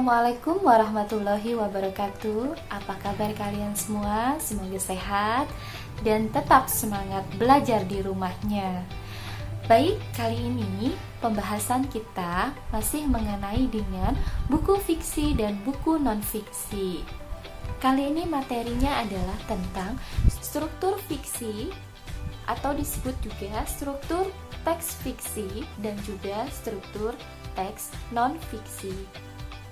Assalamualaikum warahmatullahi wabarakatuh. Apa kabar kalian semua? Semoga sehat dan tetap semangat belajar di rumahnya. Baik, kali ini pembahasan kita masih mengenai dengan buku fiksi dan buku non-fiksi. Kali ini materinya adalah tentang struktur fiksi atau disebut juga struktur teks fiksi dan juga struktur teks non-fiksi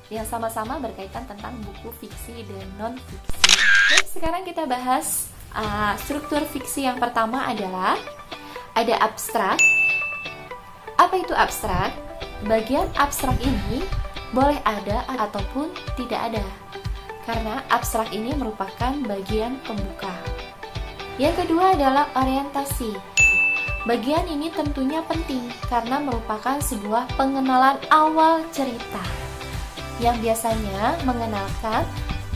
yang sama-sama berkaitan tentang buku fiksi dan non-fiksi. Baik, sekarang kita bahas struktur fiksi. Yang pertama adalah ada abstrak. Apa itu abstrak? Bagian abstrak ini boleh ada ataupun tidak ada, karena abstrak ini merupakan bagian pembuka. Yang kedua adalah orientasi. Bagian ini tentunya penting karena merupakan sebuah pengenalan awal cerita yang biasanya mengenalkan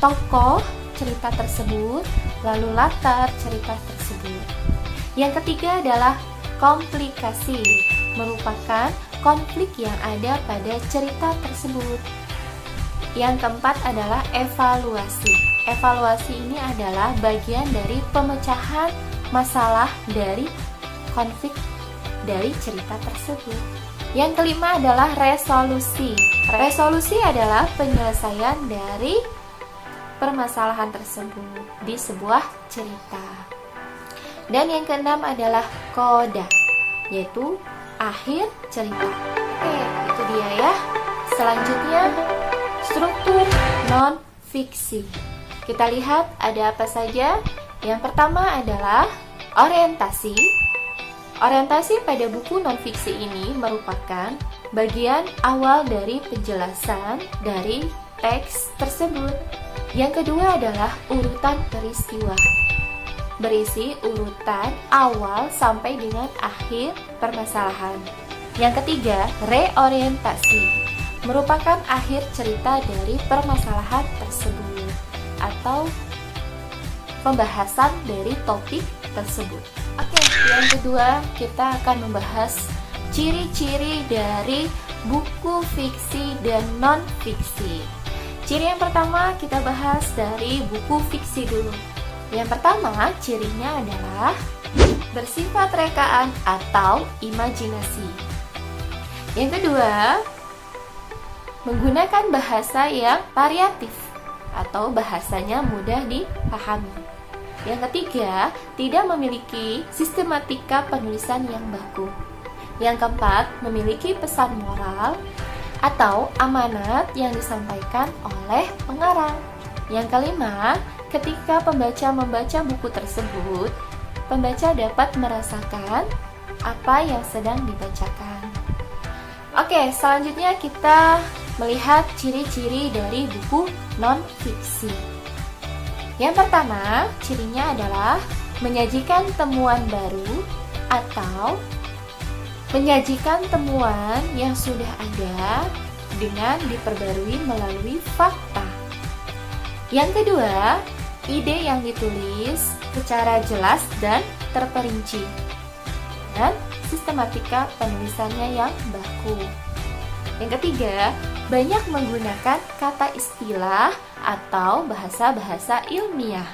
tokoh cerita tersebut, lalu latar cerita tersebut. Yang ketiga adalah komplikasi, merupakan konflik yang ada pada cerita tersebut. Yang keempat adalah evaluasi. Evaluasi ini adalah bagian dari pemecahan masalah dari konflik dari cerita tersebut. Yang kelima adalah resolusi. Resolusi adalah penyelesaian dari permasalahan tersebut di sebuah cerita. Dan yang keenam adalah koda, yaitu akhir cerita. Oke, itu dia ya. Selanjutnya, struktur non-fiksi. Kita lihat ada apa saja. Yang pertama adalah orientasi. Orientasi pada buku non-fiksi ini merupakan bagian awal dari penjelasan dari teks tersebut. Yang kedua adalah urutan peristiwa, berisi urutan awal sampai dengan akhir permasalahan. Yang ketiga, reorientasi, merupakan akhir cerita dari permasalahan tersebut atau pembahasan dari topik tersebut. Oke, yang kedua kita akan membahas ciri-ciri dari buku fiksi dan non-fiksi. Ciri yang pertama kita bahas dari buku fiksi dulu. Yang pertama, cirinya adalah bersifat rekaan atau imajinasi. Yang kedua, menggunakan bahasa yang variatif atau bahasanya mudah dipahami. Yang ketiga, tidak memiliki sistematika penulisan yang baku. Yang keempat, memiliki pesan moral atau amanat yang disampaikan oleh pengarang. Yang kelima, ketika pembaca membaca buku tersebut, pembaca dapat merasakan apa yang sedang dibacakan. Oke, selanjutnya kita melihat ciri-ciri dari buku non-fiksi. Yang pertama, cirinya adalah menyajikan temuan baru atau menyajikan temuan yang sudah ada dengan diperbarui melalui fakta. Yang kedua, ide yang ditulis secara jelas dan terperinci, dan sistematika penulisannya yang baku. Yang ketiga, banyak menggunakan kata istilah atau bahasa-bahasa ilmiah.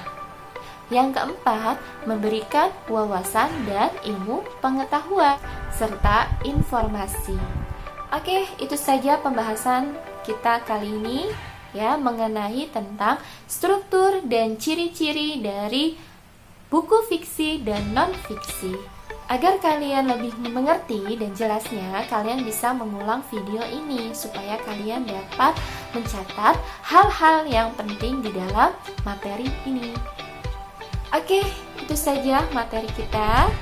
Yang keempat, memberikan wawasan dan ilmu pengetahuan serta informasi. Oke, itu saja pembahasan kita kali ini ya, mengenai tentang struktur dan ciri-ciri dari buku fiksi dan non-fiksi. Agar kalian lebih mengerti dan jelasnya, kalian bisa mengulang video ini supaya kalian dapat mencatat hal-hal yang penting di dalam materi ini. Oke, itu saja materi kita.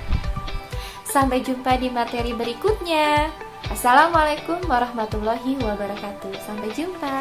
Sampai jumpa di materi berikutnya. Assalamualaikum warahmatullahi wabarakatuh. Sampai jumpa.